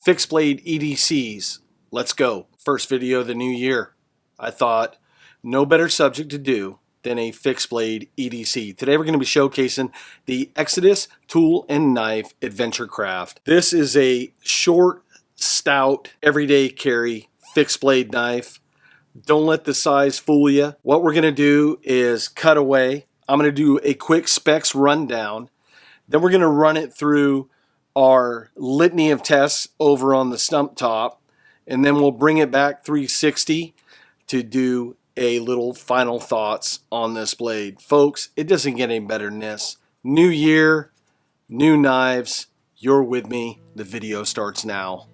Fixed blade EDCs. Let's go. First video of the new year. I thought no better subject to do than a fixed blade EDC. Today we're going to be showcasing the Exodus Tool and Knife Adventure Craft. This is a short, stout, everyday carry fixed blade knife. Don't let the size fool you. What we're going to do is cut away. I'm going to do a quick specs rundown. Then we're going to run it through our litany of tests over on the stump top, and then we'll bring it back 360 to do a little final thoughts on this blade. Folks, it doesn't get any better than this. New year, new knives. You're with me. The video starts now.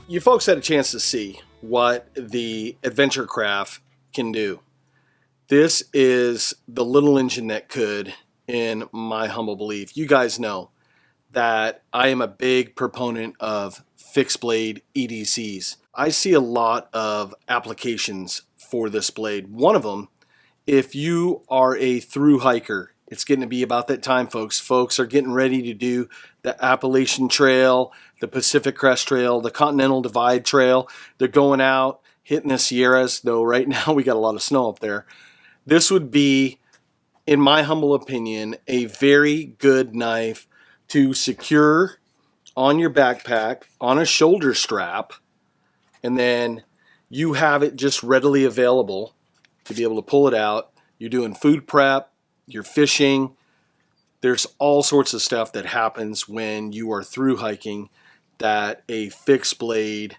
You folks had a chance to see what the Adventure Craft can do. This is the little engine that could, in my humble belief. You guys know that I am a big proponent of fixed blade EDCs. I see a lot of applications for this blade. One of them, if you are a through hiker, it's getting to be about that time, folks. Folks are getting ready to do the Appalachian Trail, the Pacific Crest Trail, the Continental Divide Trail. They're going out, hitting the Sierras, though right now we got a lot of snow up there. This would be, in my humble opinion, a very good knife to secure on your backpack, on a shoulder strap, and then you have it just readily available to be able to pull it out. You're doing food prep, you're fishing. There's all sorts of stuff that happens when you are through hiking that a fixed blade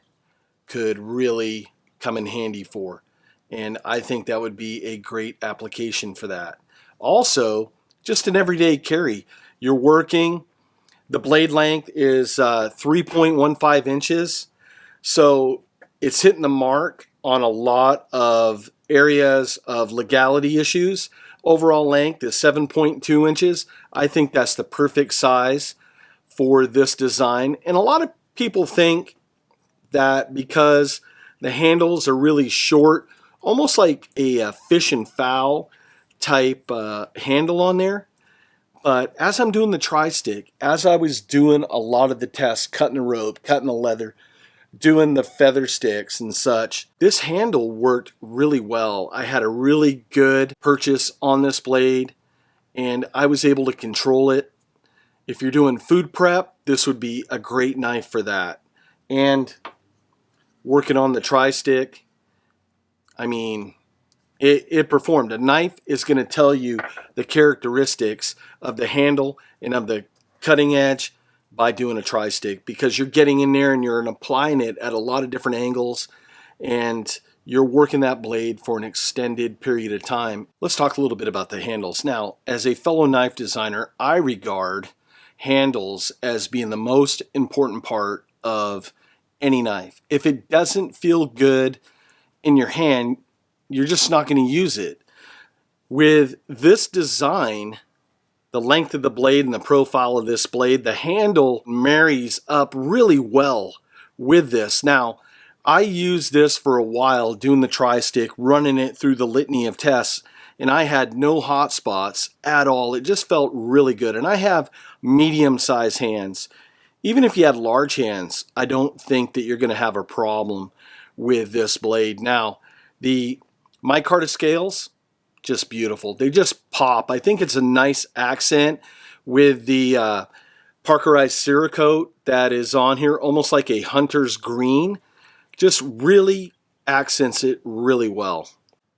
could really come in handy for. And I think that would be a great application for that. Also, just an everyday carry. You're working, the blade length is 3.15 inches. So it's hitting the mark on a lot of areas of legality issues. Overall length is 7.2 inches. I think that's the perfect size for this design. And a lot of people think that because the handles are really short, almost like a fish and fowl type handle on there. But as I'm doing the tri-stick, as I was doing a lot of the tests, cutting the rope, cutting the leather, doing the feather sticks and such, this handle worked really well. I had a really good purchase on this blade and I was able to control it. If you're doing food prep, this would be a great knife for that. And working on the tri-stick. I mean, it performed. A knife is going to tell you the characteristics of the handle and of the cutting edge by doing a tri-stick, because you're getting in there and you're applying it at a lot of different angles, and you're working that blade for an extended period of time. Let's talk a little bit about the handles. Now, as a fellow knife designer, I regard handles as being the most important part of any knife. If it doesn't feel good in your hand, you're just not going to use it. With this design, the length of the blade and the profile of this blade, the handle marries up really well with this. Now, I used this for a while doing the tri-stick, running it through the litany of tests, and I had no hot spots at all. It just felt really good. And I have medium-sized hands. Even if you had large hands, I don't think that you're going to have a problem with this blade. Now, the micarta scales, just beautiful. They just pop. I think it's a nice accent with the Parkerized Cerakote that is on here, almost like a hunter's green. Just really accents it really well.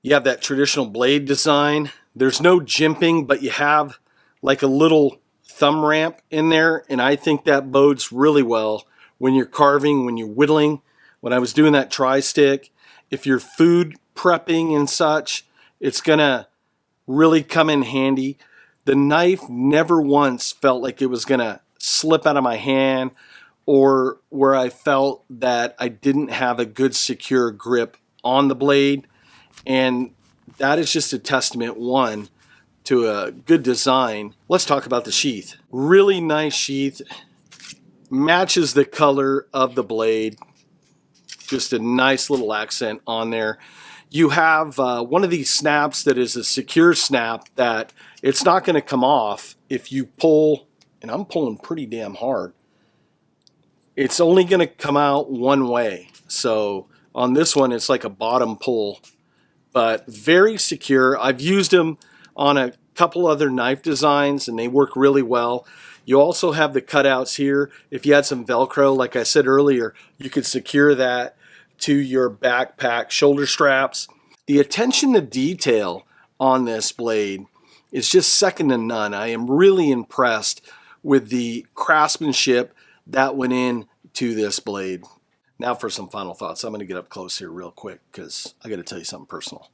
You have that traditional blade design. There's no jimping, but you have like a little thumb ramp in there, and I think that bodes really well when you're carving, when you're whittling. When I was doing that tri-stick, if you're food prepping and such, it's gonna really come in handy. The knife never once felt like it was gonna slip out of my hand, or where I felt that I didn't have a good secure grip on the blade. And that is just a testament, one, to a good design. Let's talk about the sheath. Really nice sheath, matches the color of the blade. Just a nice little accent on there. You have one of these snaps that is a secure snap that it's not going to come off if you pull, and I'm pulling pretty damn hard. It's only going to come out one way. So on this one, it's like a bottom pull, but very secure. I've used them on a couple other knife designs and they work really well. You also have the cutouts here. If you had some Velcro, like I said earlier, you could secure that to your backpack shoulder straps. The attention to detail on this blade is just second to none. I am really impressed with the craftsmanship that went into this blade. Now for some final thoughts. I'm going to get up close here real quick because I got to tell you something personal.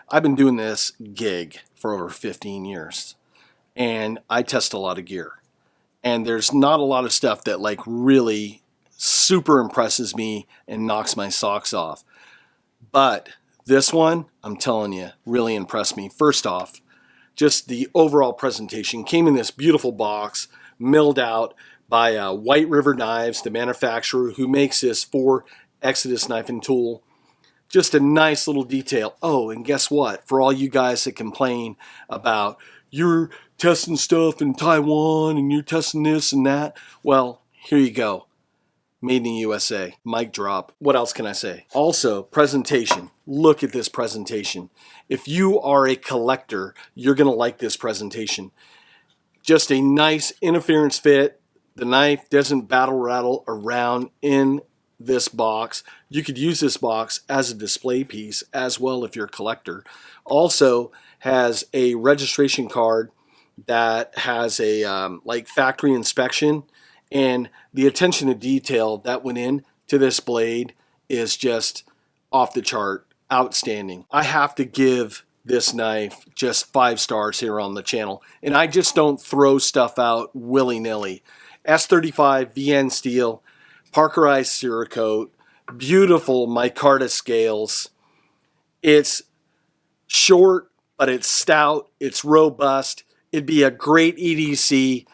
I've been doing this gig for over 15 years and I test a lot of gear. And there's not a lot of stuff that like really super impresses me and knocks my socks off. But this one, I'm telling you, really impressed me. First off, just the overall presentation came in this beautiful box, milled out by White River Knives, the manufacturer who makes this for Exodus Knife and Tool. Just a nice little detail. Oh, and guess what? For all you guys that complain about you're testing stuff in Taiwan and you're testing this and that, well, here you go. Made in the USA. Mic drop. What else can I say? Also, presentation. Look at this presentation. If you are a collector, you're going to like this presentation. Just a nice interference fit. The knife doesn't battle rattle around in this box. You could use this box as a display piece as well if you're a collector. Also has a registration card that has a like factory inspection, and the attention to detail that went into this blade is just off the chart, outstanding. I have to give this knife just 5 stars here on the channel, and I just don't throw stuff out willy-nilly. S35 VN steel, Parkerized Cerakote, beautiful micarta scales. It's short, but it's stout, it's robust. It'd be a great EDC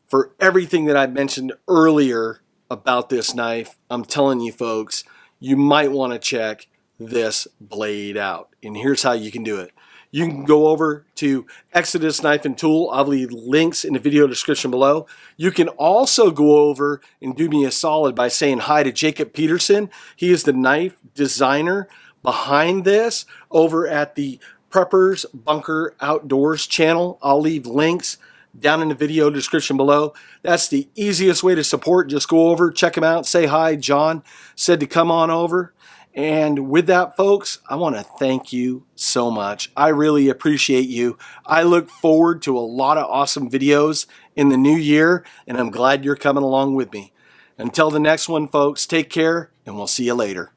for everything that I mentioned earlier about this knife. I'm telling you folks, you might want to check this blade out. And here's how you can do it. You can go over to Exodus Knife and Tool. I'll leave links in the video description below. You can also go over and do me a solid by saying hi to Jacob Peterson. He is the knife designer behind this over at the Preppers Bunker Outdoors channel. I'll leave links down in the video description below. That's the easiest way to support. Just go over, check him out, say hi. John said to come on over. And with that, folks, I want to thank you so much. I really appreciate you. I look forward to a lot of awesome videos in the new year, and I'm glad you're coming along with me. Until the next one, folks, take care, and we'll see you later.